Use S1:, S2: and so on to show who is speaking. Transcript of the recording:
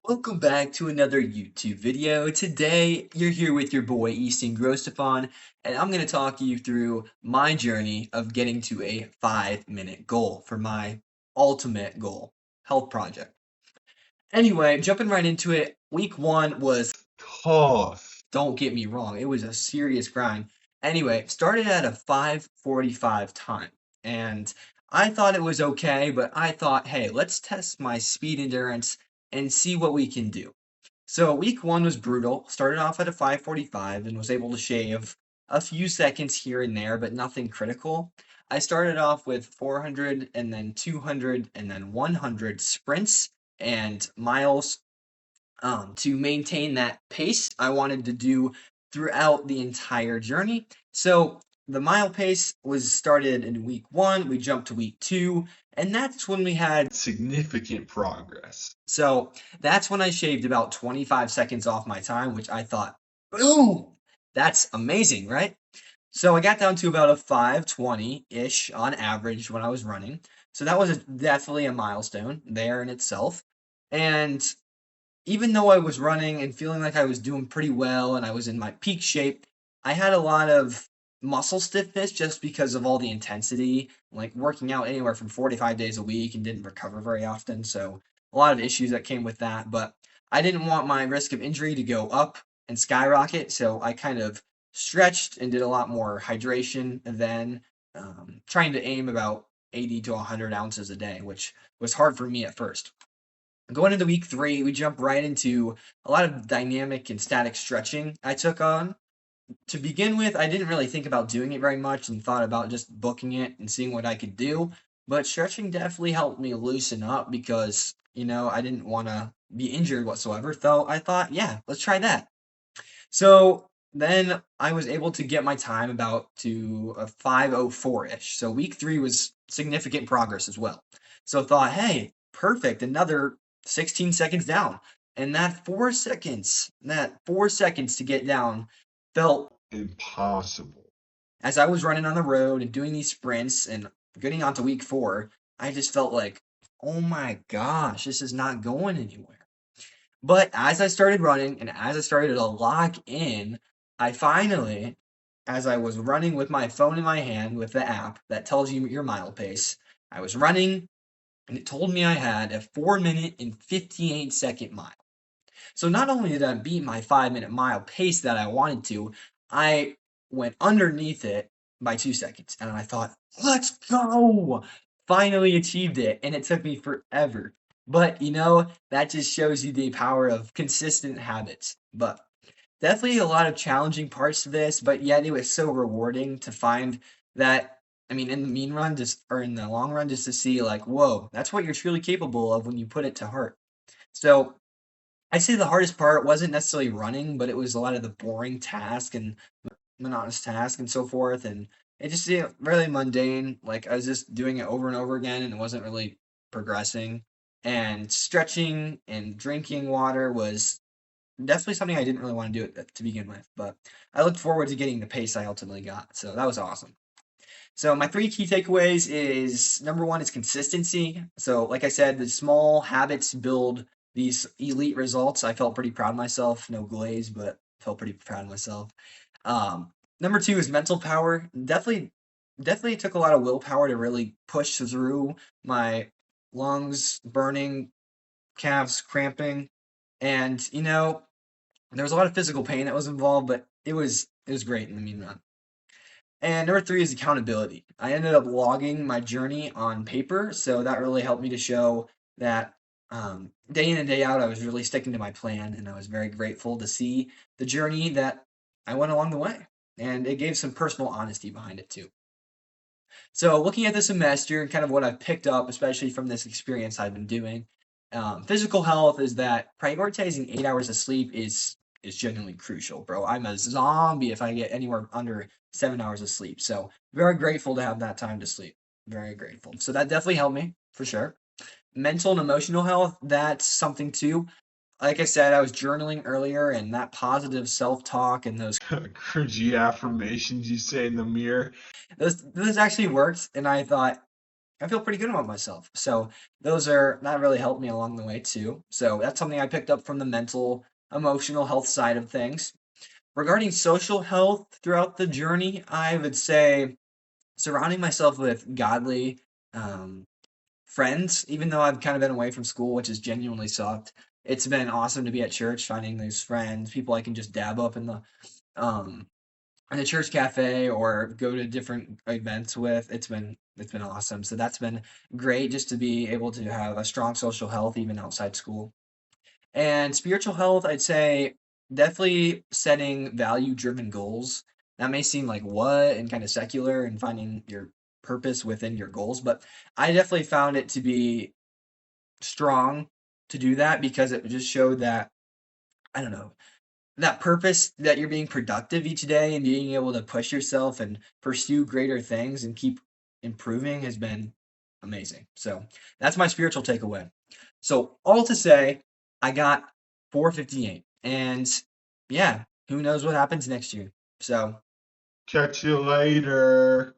S1: Welcome back to another YouTube video. Today, you're here with your boy Easton Grostefan, and I'm going to talk you through my journey of getting to a 5-minute goal for my ultimate goal, health project. Anyway, jumping right into it, week one was,
S2: Tough.
S1: don't get me wrong, it was a serious grind. Anyway, started at a 5:45 time, and I thought it was okay, but I thought, hey, let's test my speed endurance and see what we can do. So week one was brutal. Started off at a 5:45 and was able to shave a few seconds here and there, but nothing critical. I started off with 400 and then 200 and then 100 sprints and miles to maintain that pace I wanted to do throughout the entire journey. So the mile pace was started in week one. We jumped to week two, and that's when we had
S2: Significant progress.
S1: so that's when I shaved about 25 seconds off my time, which I thought, boom, that's amazing, right? So I got down to about a 5:20-ish on average when I was running. So that was definitely a milestone there in itself. And even though I was running and feeling like I was doing pretty well and I was in my peak shape, I had a lot of muscle stiffness just because of all the intensity, like working out anywhere from 45 days a week and didn't recover very often. So a lot of issues that came with that. But I didn't want my risk of injury to go up and skyrocket. So I kind of stretched and did a lot more hydration then, trying to aim about 80 to 100 ounces a day, which was hard for me at first. Going into week three, we jump right into a lot of dynamic and static stretching I took on. To begin with, I didn't really think about doing it very much and thought about just booking it and seeing what I could do. But stretching definitely helped me loosen up because, I didn't want to be injured whatsoever. So I thought, yeah, let's try that. So then I was able to get my time about to a 5:04-ish. So week three was significant progress as well. So I thought, hey, perfect, another 16 seconds down. And that 4 seconds to get down felt
S2: Impossible.
S1: as I was running on the road and doing these sprints and getting onto week four, I just felt like, oh my gosh, this is not going anywhere. But as I started running and as I started to lock in, I finally, as I was running with my phone in my hand with the app that tells you your mile pace, I was running and it told me I had a 4 minute and 58-second mile. So not only did I beat my 5 minute mile pace that I wanted to, I went underneath it by 2 seconds. And I thought, let's go! Finally achieved it. And it took me forever. But that just shows you the power of consistent habits. But definitely a lot of challenging parts to this, but yet it was so rewarding to find that. I mean, in the mean run, just or in the long run, just to see like, whoa, that's what you're truly capable of when you put it to heart. So I'd say the hardest part wasn't necessarily running, but it was a lot of the boring task and monotonous task and so forth. And it just really mundane. Like I was just doing it over and over again, and it wasn't really progressing. And stretching and drinking water was definitely something I didn't really want to do it to begin with. But I looked forward to getting the pace I ultimately got. So that was awesome. So my three key takeaways is number one is consistency. So like I said, the small habits build these elite results. I felt pretty proud of myself. No glaze, but felt pretty proud of myself. Number two is mental power. Definitely took a lot of willpower to really push through my lungs burning, calves cramping, and there was a lot of physical pain that was involved, but it was great in the mean run. And number three is accountability. I ended up logging my journey on paper, so that really helped me to show that day in and day out, I was really sticking to my plan, and I was very grateful to see the journey that I went along the way. And it gave some personal honesty behind it too. So, looking at the semester and kind of what I've picked up, especially from this experience I've been doing, physical health is that prioritizing 8 hours of sleep is genuinely crucial, bro. I'm a zombie if I get anywhere under 7 hours of sleep. So, very grateful to have that time to sleep. Very grateful. So that definitely helped me for sure. Mental and emotional health, that's something too. Like I said, I was journaling earlier, and that positive self talk and those
S2: Cringy affirmations you say in the mirror.
S1: those actually worked, and I thought I feel pretty good about myself. So that really helped me along the way too. So that's something I picked up from the mental, emotional health side of things. Regarding social health throughout the journey, I would say surrounding myself with godly um, friends, even though I've kind of been away from school, which has genuinely sucked. It's been awesome to be at church, finding those friends, people I can just dab up um in the church cafe or go to different events with. It's been awesome. So that's been great just to be able to have a strong social health even outside school. And spiritual health, I'd say definitely setting value driven goals. That may seem like what and kind of secular and finding your purpose within your goals, but I definitely found it to be strong to do that because it just showed that, I don't know, that purpose that you're being productive each day and being able to push yourself and pursue greater things and keep improving has been amazing. So that's my spiritual takeaway. So all to say, I got 458, and yeah, who knows what happens next year. So
S2: Catch you later.